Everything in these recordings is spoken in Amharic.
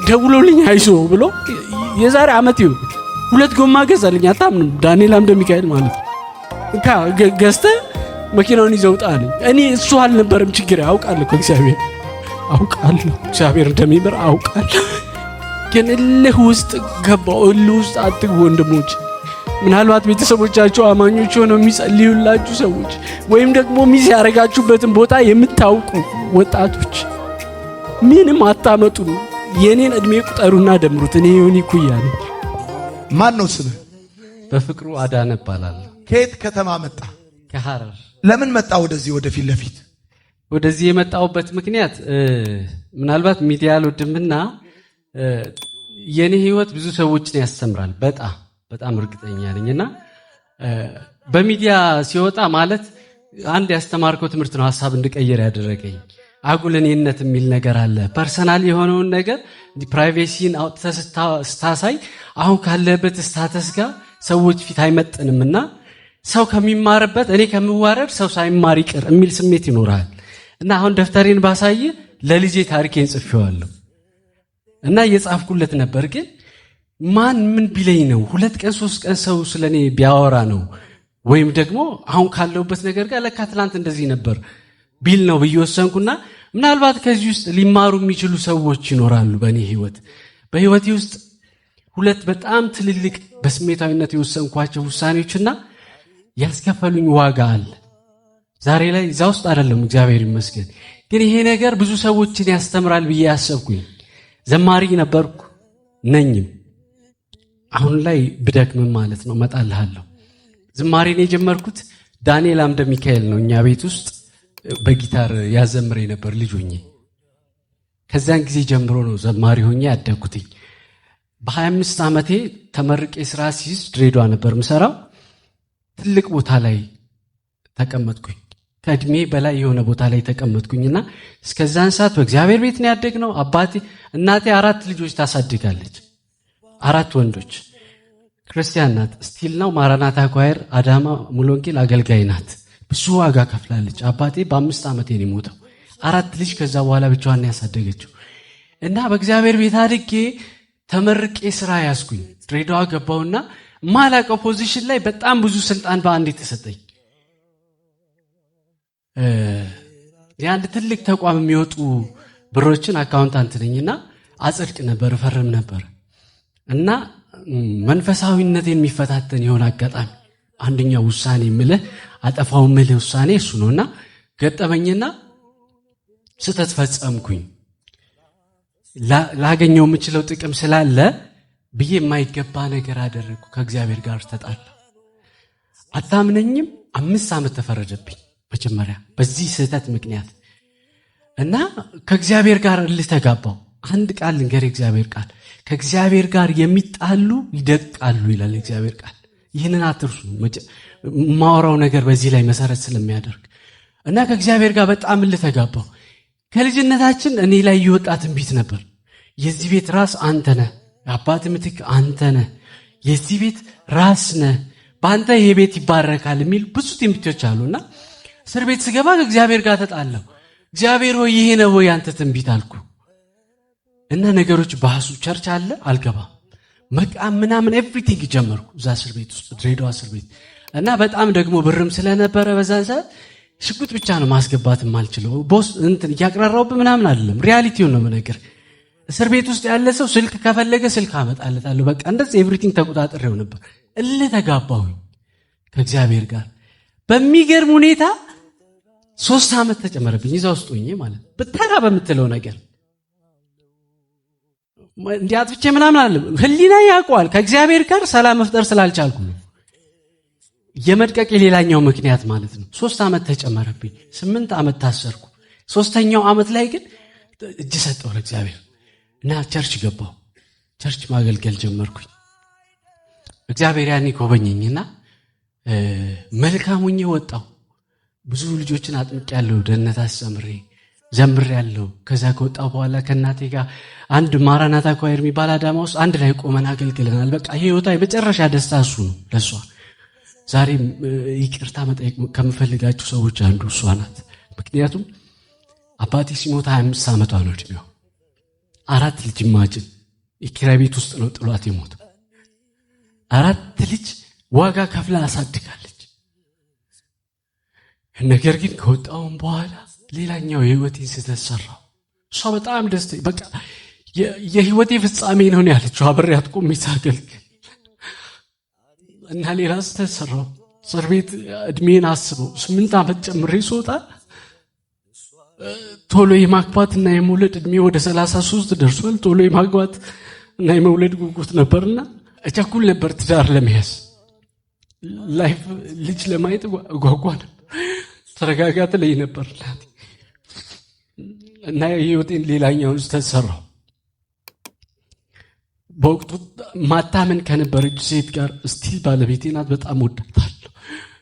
ደውሎልኝ አይዞ ብሎ የዛሬ አመት ይሁን 2 ጎማ ገዛልኝ። አታምንም? ዳንኤል አምደ ሚካኤል ማለት ገዝተ መኪናውን ይዘውጣ አለኝ። እኔ እሱ አልነበረም ችግር አውቃለሁ። እግዚአብሔር እንደሚምር አውቃለሁ። ግን እልህ ውስጥ ገባው። እልህ ውስጥ አትግቡ ወንድሞች። ምናልባት ቤተሰቦቻችሁ አማኞች ሆነው የሚጸልዩላችሁ ሰዎች ወይም ደግሞ ሚስ ያረጋችሁበትን ቦታ የምታውቁ ወጣቶች ምንም አታመጡ። የኔን እድሜ ቁጠሩና ደምሩት። እኔ ዮኒ ኩያ ነኝ። ማን ነው ስምህ? በፍቅሩ አዳነ እባላለሁ። ከየት ከተማ መጣ? ከሐረር። ለምን መጣ ወደዚህ ወደፊት ለፊት? ወደዚህ የመጣውበት ምክንያት ምናልባት ሚዲያ አልወድምና የኔ ህይወት ብዙ ሰዎችን ያስተምራል። በጣም እርግጠኛ ነኝና በሚዲያ ሲወጣ ማለት አንድ ያስተማርከው ትምህርት ነው ሐሳብ እንድቀየር ያደረገኝ። አጉለኔነት የሚል ነገር አለ። ፐርሰናል የሆነውን ነገር ፕራይቬሲን አውጥተህ ስታሳይ አሁን ካለበት ስታተስ ጋር ሰዎች ፊት አይመጥንምና ሰው ከሚማርበት እኔ ከምዋረድ ሰው ሳይማር ይቅር የሚል ስሜት ይኖራል። እና አሁን ደፍተሬን ባሳይ ለልጄ ታሪኬን ጽፌዋለሁ እና እየጻፍኩለት ነበር። ግን ማን ምን ቢለኝ ነው 2 ቀን 3 ቀን ሰው ስለኔ ቢያወራ ነው ወይም ደግሞ አሁን ካለውበት ነገር ጋር ለካ ትላንት እንደዚህ ነበር ቢል ነው ብዬ ወሰንኩና ምናልባት ከዚህ ውስጥ ሊማሩ የሚችሉ ሰዎች ይኖራሉ። በህይወቴ ውስጥ 2 በጣም ትልልቅ በስሜታዊነት የወሰንኳቸው ውሳኔዎችና ያስከፈሉኝ ዋጋ አለ። ዛሬ ላይ እዛ ውስጥ አይደለም እግዚአብሔር ይመስገን። ግን ይሄ ነገር ብዙ ሰዎችን ያስተምራል ብዬ ያሰብኩኝ ዘማሪ ነበርኩ ነኝም። አሁን ላይ ብደክምም ማለት ነው መጣልሃለሁ። ዝማሬን የጀመርኩት ዳንኤል አምደ ሚካኤል ነው። እኛ ቤት ውስጥ በጊታር ያዘምሬ ነበር ልጅ ሆኜ። ከዛን ጊዜ ጀምሮ ነው ዘማሪ ሆኜ ያደግኩትኝ። በ25 ዓመቴ ተመርቄ ስራ ሲይዝ ድሬዳዋ ነበር ምሰራው። ትልቅ ቦታ ላይ ተቀመጥኩኝ። ከእድሜ በላይ የሆነ ቦታ ላይ ተቀመጥኩኝና እስከዛን ሰዓት በእግዚአብሔር ቤት ነው ያደግነው። እናቴ 4 ልጆች ታሳድጋለች። 4 ወንዶች። ክርስቲያን ናት። ስቲል ነው ማራናታ ኳየር አዳማ ሙሉ ወንጌል አገልጋይ ናት። ብዙ ዋጋ ከፍላለች። አባቴ በ5 ዓመቴ ነው የሞተው። 4 ልጅ ከዛ በኋላ ብቻዋን ያሳደገችው እና በእግዚአብሔር ቤት አድጌ ተመርቄ ስራ ያስኩኝ። ድሬዳዋ ገባውና ማላቀው ፖዚሽን ላይ በጣም ብዙ ስልጣን በአንዴ ተሰጠኝ። የአንድ ትልቅ ተቋም የሚወጡ ብሮችን አካውንታንት ነኝና አጽድቅ ነበር፣ ፈርም ነበር እና መንፈሳዊነቴን የሚፈታተን የሆነ አጋጣሚ አንደኛው ውሳኔ አጠፋው ውሳኔ እሱ ነውና ገጠመኝና ስተት ፈጸምኩኝ። ላገኘው የምችለው ጥቅም ስላለ ብዬ የማይገባ ነገር አደረግኩ። ከእግዚአብሔር ጋር ተጣላ። አታምነኝም? 5 ዓመት ተፈረደብኝ መጀመሪያ በዚህ ስህተት ምክንያት እና ከእግዚአብሔር ጋር ልተጋባው። አንድ ቃል ልንገር፣ እግዚአብሔር ቃል ከእግዚአብሔር ጋር የሚጣሉ ይደቃሉ ይላል እግዚአብሔር ቃል። ይህንን አትርሱ። ማወራው ነገር በዚህ ላይ መሰረት ስለሚያደርግ እና ከእግዚአብሔር ጋር በጣም ልተጋባው። ከልጅነታችን እኔ ላይ የወጣ ትንቢት ነበር። የዚህ ቤት ራስ አንተ ነህ፣ የአባት ምትክ አንተ ነህ፣ የዚህ ቤት ራስ ነህ፣ በአንተ ይሄ ቤት ይባረካል የሚል ብዙ ትንቢቶች አሉና እስር ቤት ስገባ ከእግዚአብሔር ጋር ተጣላሁ። እግዚአብሔር ሆይ ይሄ ነው ወይ አንተ ትንቢት አልኩ እና ነገሮች ባሱ። ቸርች አለ አልገባም፣ መቃም ምናምን ኤቭሪቲንግ ጀመርኩ እዛ እስር ቤት ውስጥ ድሬዳዋ እስር ቤት እና በጣም ደግሞ ብርም ስለነበረ በዛን ሰዓት ሽጉጥ ብቻ ነው ማስገባት የማልችለው። ቦስ እያቅራራውብ ምናምን አይደለም፣ ሪያሊቲውን ነው ነገር። እስር ቤት ውስጥ ያለ ሰው ስልክ ከፈለገ ስልክ አመጣለታለሁ። በቃ እንደዚህ ኤቭሪቲንግ ተቆጣጥሬው ነበር። ተጋባሁኝ ከእግዚአብሔር ጋር በሚገርም ሁኔታ። 3 ዓመት ተጨመረብኝ እዛ ውስጥ ሆኜ ማለት ብታራ በምትለው ነገር እንዲያጥፍቼ ምናምን አለ ህሊና ያውቀዋል። ከእግዚአብሔር ጋር ሰላም መፍጠር ስላልቻልኩ ነው የመድቀቅ የሌላኛው ምክንያት ማለት ነው። 3 ዓመት ተጨመረብኝ። 8 ዓመት ታሰርኩ። 3ኛው ዓመት ላይ ግን እጅ ሰጠው ለእግዚአብሔር እና ቸርች ገባሁ። ቸርች ማገልገል ጀመርኩኝ። እግዚአብሔር ያኔ ጎበኘኝና መልካሙኝ ወጣው። ብዙ ልጆችን አጥምቄያለሁ፣ ደህንነት አስተምሬ ዘምሬያለሁ። ከዛ ከወጣው በኋላ ከእናቴ ጋር አንድ ማራናታ ኳየር የሚባል አዳማ ውስጥ አንድ ላይ ቆመን አገልግለናል። በቃ ህይወቷ የመጨረሻ ደስታ እሱ ነው ለሷ። ዛሬ ይቅርታ መጠየቅ ከምፈልጋችሁ ሰዎች አንዱ እሷ ናት። ምክንያቱም አባቴ ሲሞት 25 ዓመቷ ነው እድሜው 4 ልጅ ማጅን የኪራይ ቤት ውስጥ ነው ጥሏት የሞተው። 4 ልጅ ዋጋ ከፍላ አሳድጋለች። ነገር ግን ከወጣውን በኋላ ሌላኛው የህይወቴን ስህተት ሰራው። እሷ በጣም ደስተኛ በቃ የህይወቴ ፍጻሜ ነው ያለችው። አብሬያት ቆሜ ሳገልግል እና ሌላ ስህተት ሰራው። እስር ቤት እድሜን አስበው 8 ዓመት ጨምሬ ስወጣ ቶሎ የማግባት እና የመውለድ እድሜ ወደ 33 ደርሷል። ቶሎ የማግባት እና የመውለድ ጉጉት ነበርና እቸኩል ነበር ትዳር ለመያዝ። ላይፍ ልጅ ለማየት ጓጓ ነበር። ተረጋጋት ላይ ነበር እና የህይወቴን ሌላኛውን ተሰራው። በወቅቱ ማታመን ከነበረች ሴት ጋር ስቲል ባለቤቴ ናት። በጣም ወዳታለሁ።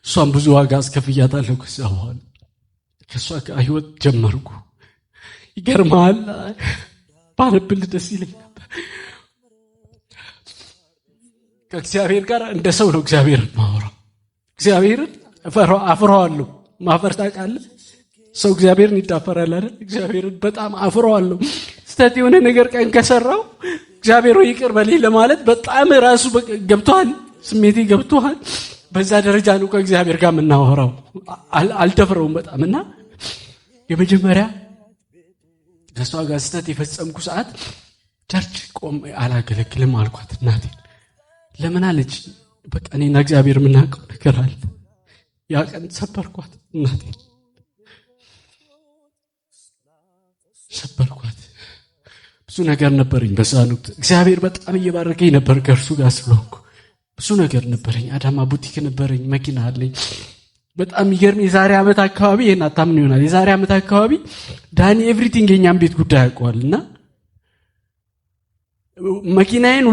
እሷን ብዙ ዋጋ አስከፍያታለሁ። ከዛ በኋላ ከሷ ጋር ህይወት ጀመርኩ። ይገርማል። ባነብል ደስ ይለኝ ነበር። ከእግዚአብሔር ጋር እንደ ሰው ነው እግዚአብሔርን ማወራው። እግዚአብሔርን አፍረዋለሁ። ማፈር ታውቃለህ? ሰው እግዚአብሔርን ይዳፈራል አይደል? እግዚአብሔርን በጣም አፍረዋለሁ። ስተት የሆነ ነገር ቀን ከሰራው እግዚአብሔር ሆይ ይቅር በለኝ ለማለት በጣም ራሱ ገብቷል። ስሜቴ ገብቷል። በዛ ደረጃ ነው ከእግዚአብሔር ጋር የምናወራው። አልደፍረውም በጣም እና የመጀመሪያ ከሷ ጋር ስተት የፈጸምኩ ሰዓት ቸርች ቆም አላገለግልም አልኳት። እናቴ ለምን አለች። በቃ እኔና እግዚአብሔር የምናውቀው ነገር አለ። ያ ቀን ሰበርኳት። እናቴ ሰበርኳት። ብዙ ነገር ነበረኝ በዛን ወቅት። እግዚአብሔር በጣም እየባረከኝ ነበር ከእርሱ ጋር ስለሆንኩ። ብዙ ነገር ነበረኝ። አዳማ ቡቲክ ነበረኝ፣ መኪና አለኝ። በጣም ይገርም። የዛሬ ዓመት አካባቢ ይሄን አታምን ይሆናል። የዛሬ ዓመት አካባቢ ዳኒ ኤቭሪቲንግ የኛም ቤት ጉዳይ ያውቀዋልና መኪናዬን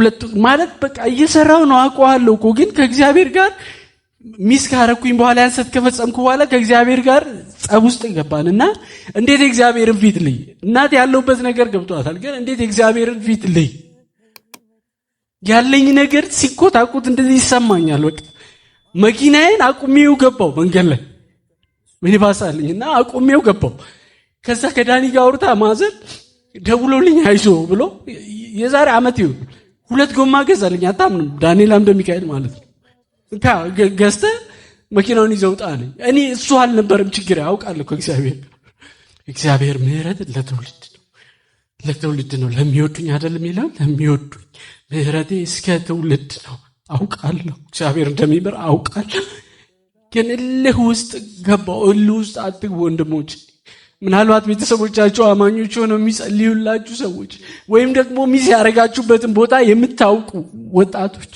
ማለት በቃ እየሰራው ነው አውቀዋለሁ እኮ ግን ከእግዚአብሔር ጋር ሚስ ካረኩኝ በኋላ ያንሰት ከፈጸምኩ በኋላ ከእግዚአብሔር ጋር ጸብ ውስጥ ገባንና እንዴት እግዚአብሔርን ፊት ልይ እናት ያለውበት ነገር ገብቷታል። ግን እንዴት እግዚአብሔርን ፊት ልይ ያለኝ ነገር ሲኮታኩት እንደዚህ ይሰማኛል። በቃ መኪናዬን አቁሜው ገባው። መንገድ ላይ ሚኒባስ አለኝና አቁሜው ገባው። ከዛ ከዳኒ ጋር አውርታ ማዘን ደውሎልኝ አይዞ ብሎ የዛሬ ዓመት ይሁን 2 ጎማ ገዛልኝ። አታምንም? ዳንኤል አምደ ሚካኤል ማለት ነው። ገዝተ መኪናውን ይዘውጣ አለኝ። እኔ እሱ አልነበረም ችግር ያውቃለሁ። እግዚአብሔር ምህረት ለትውልድ ነው ለሚወዱኝ አይደለም ይላል። ለሚወዱኝ ምህረቴ እስከ ትውልድ ነው አውቃለሁ። እግዚአብሔር እንደሚምር አውቃለሁ። ግን እልህ ውስጥ ገባው። እልህ ውስጥ አትግቡ ወንድሞች። ምናልባት ቤተሰቦቻቸው አማኞች ሆነው የሚጸልዩላችሁ ሰዎች ወይም ደግሞ ሚስ ያረጋችሁበትን ቦታ የምታውቁ ወጣቶች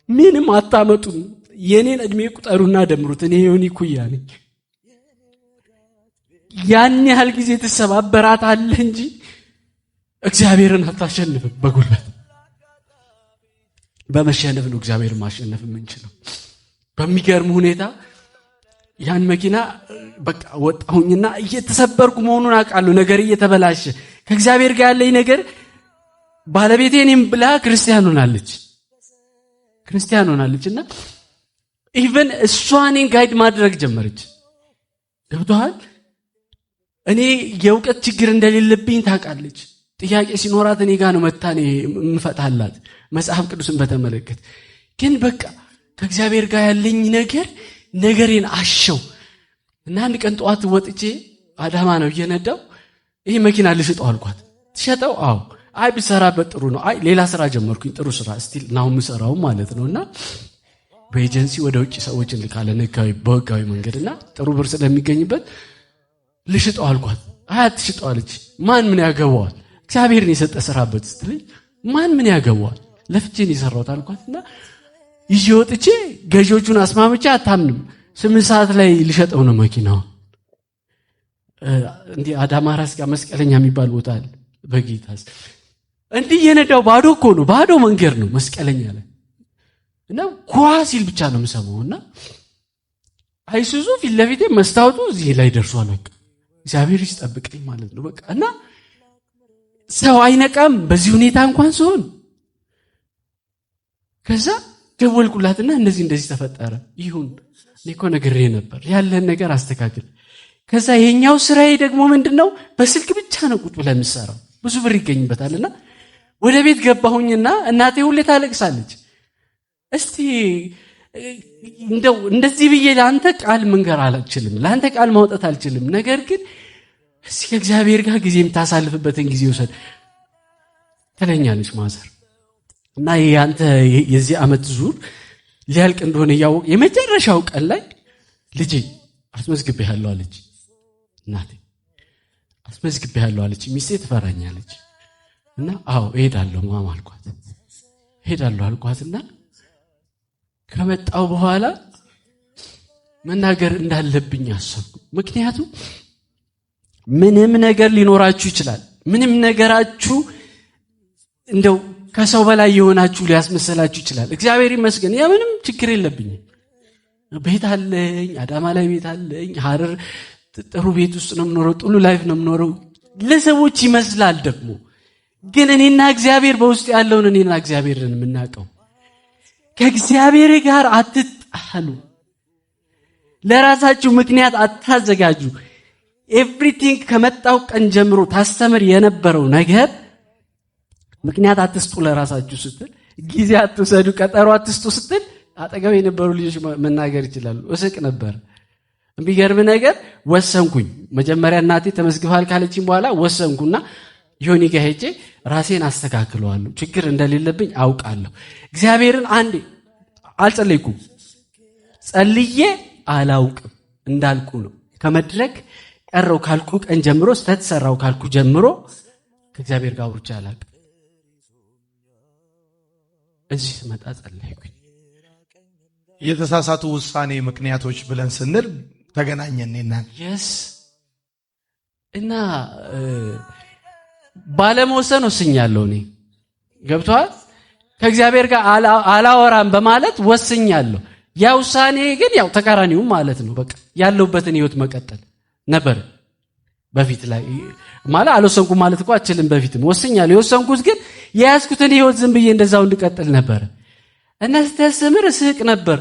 ምንም አታመጡም። የኔን እድሜ ቁጠሩና ደምሩት። እኔ ዮኒ ኩያ ነኝ። ያን ያህል ጊዜ ትሰባበራታለህ እንጂ እግዚአብሔርን አታሸንፍም። በጉልበት በመሸነፍ ነው እግዚአብሔርን ማሸነፍ የምንችለው። በሚገርም ሁኔታ ያን መኪና በቃ ወጣሁኝና እየተሰበርኩ መሆኑን አውቃለሁ። ነገር እየተበላሸ ከእግዚአብሔር ጋር ያለኝ ነገር ባለቤቴ እኔም ብላ ክርስቲያን ሆናለችና ኢቨን እሷ እኔን ጋይድ ማድረግ ጀመረች። ገብቶሃል? እኔ የእውቀት ችግር እንደሌለብኝ ታውቃለች። ጥያቄ ሲኖራት እኔ ጋር ነው መታ እኔ የምፈታላት መጽሐፍ ቅዱስን በተመለከተ። ግን በቃ ከእግዚአብሔር ጋር ያለኝ ነገሬን አሸው እና አንድ ቀን ጠዋት ወጥቼ አዳማ ነው እየነዳው ይሄ መኪና ልሽጠው አልኳት። ትሸጠው? አዎ። አይ ብሰራበት ጥሩ ነው። አይ ሌላ ስራ ጀመርኩኝ። ጥሩ ስራ ስቲል ነው የምሰራው ማለት ነውና በኤጀንሲ ወደ ውጭ ሰዎችን ልካለን በህጋዊ መንገድና ጥሩ ብር ስለሚገኝበት ልሽጠው አልኳት። አይ አትሽጠው አለች። ማን ምን ያገባዋል? እግዚአብሔርን የሰጠ ስራበት ስትለኝ ማን ምን ያገባዋል? ለፍቼን የሰራሁት አልኳትና ይዤ ወጥቼ ገዢዎቹን አስማምቼ አታምንም 8 ሰዓት ላይ ልሸጠው ነው መኪናው። እንዲህ አዳማ ራስ ጋር መስቀለኛ የሚባል ቦታ አለ በጌታስ እንዲህ የነዳው ባዶ እኮ ነው። ባዶ መንገድ ነው መስቀለኛ ላይ እና ኳ ሲል ብቻ ነው የምሰማውና አይሱዙ ፊት ለፊቴ መስታወቱ እዚህ ላይ ደርሷል። በቃ እግዚአብሔር ይስጠብቀኝ ማለት ነው። በቃ እና ሰው አይነቃም በዚህ ሁኔታ እንኳን ሲሆን። ከዛ ደወልኩላትና እንደዚህ ተፈጠረ። ይሁን እኔ እኮ ነግሬ ነበር ያለን ነገር አስተካክል። ከዛ ይሄኛው ስራዬ ደግሞ ምንድነው በስልክ ብቻ ነው ቁጥ ብለህ የምትሰራው። ብዙ ብር ይገኝበታልና ወደ ቤት ገባሁኝና እናቴ ሁሌ ታለቅሳለች። እስቲ እንደዚህ ብዬ ለአንተ ቃል መንገር አልችልም፣ ለአንተ ቃል ማውጣት አልችልም። ነገር ግን እስቲ ከእግዚአብሔር ጋር ጊዜ የምታሳልፍበትን ጊዜ ውሰድ ትለኛለች ማዘር። እና ያንተ የዚህ ዓመት ዙር ሊያልቅ እንደሆነ እያወቅ የመጨረሻው ቀን ላይ ልጄ አስመዝግቤሃለሁ አለች እናቴ። አስመዝግቤሃለሁ አለች። ሚስቴ ትፈራኛለች እና አዎ እሄዳለሁ ማማ አልኳት። እሄዳለሁ አልኳትና ከመጣው በኋላ መናገር እንዳለብኝ አሰብኩ። ምክንያቱም ምንም ነገር ሊኖራችሁ ይችላል። ምንም ነገራችሁ እንደው ከሰው በላይ የሆናችሁ ሊያስመሰላችሁ ይችላል። እግዚአብሔር ይመስገን ያ ምንም ችግር የለብኝም። ቤት አለኝ፣ አዳማ ላይ ቤት አለኝ፣ ሐረር ጥሩ ቤት ውስጥ ነው የምኖረው፣ ጥሩ ላይፍ ነው የምኖረው። ለሰዎች ይመስላል ደግሞ ግን እኔና እግዚአብሔር በውስጥ ያለውን እኔና እግዚአብሔርን የምናውቀው። ከእግዚአብሔር ጋር አትጣሉ። ለራሳችሁ ምክንያት አታዘጋጁ። ኤቭሪቲንግ ከመጣው ቀን ጀምሮ ታስተምር የነበረው ነገር ምክንያት አትስጡ። ለራሳችሁ ስትል ጊዜ አትውሰዱ፣ ቀጠሮ አትስጡ ስትል አጠገብ የነበሩ ልጆች መናገር ይችላሉ። እስቅ ነበር። የሚገርም ነገር ወሰንኩኝ። መጀመሪያ እናቴ ተመዝግባል ካለችኝ በኋላ ወሰንኩና ዮኒ ጋር ሄጄ ራሴን አስተካክለዋለሁ። ችግር እንደሌለብኝ አውቃለሁ። እግዚአብሔርን አንዴ አልጸለይኩም፣ ጸልዬ አላውቅም እንዳልኩ ነው። ከመድረክ ቀረው ካልኩ ቀን ጀምሮ ስተትሰራው ካልኩ ጀምሮ ከእግዚአብሔር ጋር አውርቼ አላውቅም። እዚህ ስመጣ ጸለይኩኝ። የተሳሳቱ ውሳኔ ምክንያቶች ብለን ስንል ተገናኘንና የስ እና ባለመወሰን ወስኛለሁ። እኔ ገብቷል። ከእግዚአብሔር ጋር አላወራም በማለት ወስኛለሁ። ያ ውሳኔ ግን ያው ተቃራኒውም ማለት ነው። በቃ ያለውበትን ህይወት መቀጠል ነበር። በፊት ላይ ማለት አልወሰንኩም ማለት እኮ አችልም። በፊትም ወስኛለሁ። የወሰንኩት ግን የያዝኩትን ህይወት ዝም ብዬ እንደዛው እንድቀጥል ነበር። እና ስተስምር ስቅ ነበር።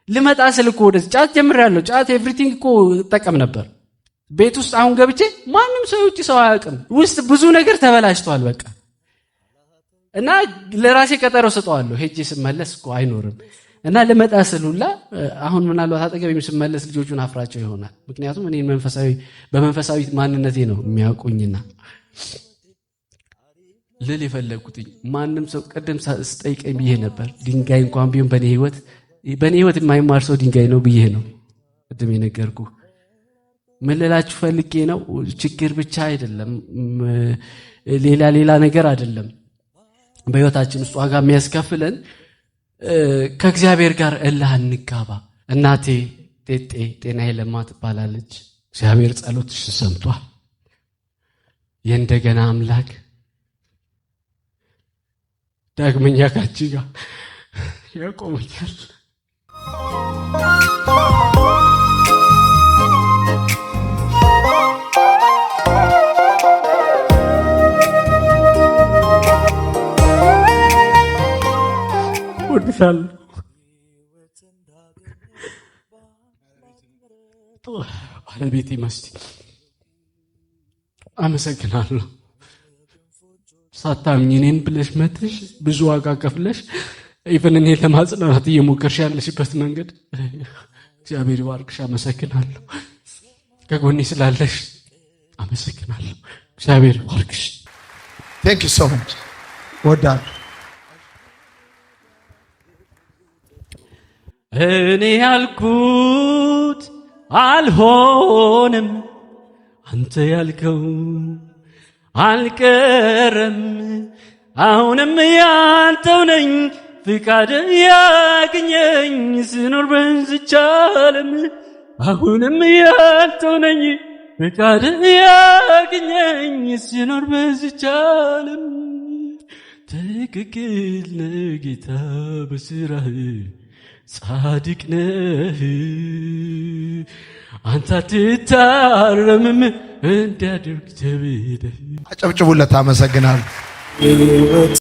ልመጣ ስል እኮ ወደዚህ ጫት ጀምሬያለሁ። ጫት ኤቭሪቲንግ እኮ እጠቀም ነበር ቤት ውስጥ። አሁን ገብቼ ማንም ሰው ውጪ ሰው አያውቅም። ውስጥ ብዙ ነገር ተበላሽቷል በቃ። እና ለራሴ ቀጠሮ ሰጠዋለሁ። ሄጄ ስመለስ እኮ አይኖርም። እና ልመጣ ስል ሁላ አሁን ምናልባት አጠገቤም ስመለስ ልጆቹን አፍራቸው ይሆናል። ምክንያቱም እኔ በመንፈሳዊ ማንነቴ ነው የሚያውቁኝና ልል የፈለግኩትኝ ማንም ሰው ቀደም ስጠይቀኝ ብዬ ነበር። ድንጋይ እንኳን ቢሆን በእኔ ህይወት የማይማር ሰው ድንጋይ ነው ብዬ ነው ቅድም የነገርኩ። ምን ልላችሁ ፈልጌ ነው፣ ችግር ብቻ አይደለም፣ ሌላ ነገር አይደለም። በህይወታችን ውስጥ ዋጋ የሚያስከፍለን ከእግዚአብሔር ጋር እልህ እንጋባ። እናቴ ጤጤ ጤናዬ ለማ ትባላለች። እግዚአብሔር ጸሎትሽን ሰምቷል። የእንደገና አምላክ ዳግመኛ ካንቺ ጋር ያቆመኛል። ወድሻለሁ። ባለቤቴ መስቲ አመሰግናለሁ። ሳታምኝ እኔን ብለሽ መጥሽ ብዙ ዋጋ ከፍለሽ ኢቨን እኔ ለማጽናናት እየሞከርሽ ያለሽበት መንገድ እግዚአብሔር ይባርክሽ። አመሰግናለሁ። ከጎኔ ስላለሽ አመሰግናለሁ። እግዚአብሔር ይባርክሽ። ቴንክ ዩ ሶ ማች ወዳለሁ። እኔ ያልኩት አልሆንም፣ አንተ ያልከው አልቀረም። አሁንም ያንተው ነኝ፣ ፍቃድ ያግኘኝ ስኖር በዚች ዓለም። አሁንም ያንተው ነኝ፣ ፍቃድ ያግኘኝ ስኖር በዚች ዓለም። ትክክል ነህ ጌታ በስራህ ጻድቅ ነህ፣ አንተ አትታረምም እንዲያደርግ ተብለህ። አጨብጭቡለት። አመሰግናለሁ።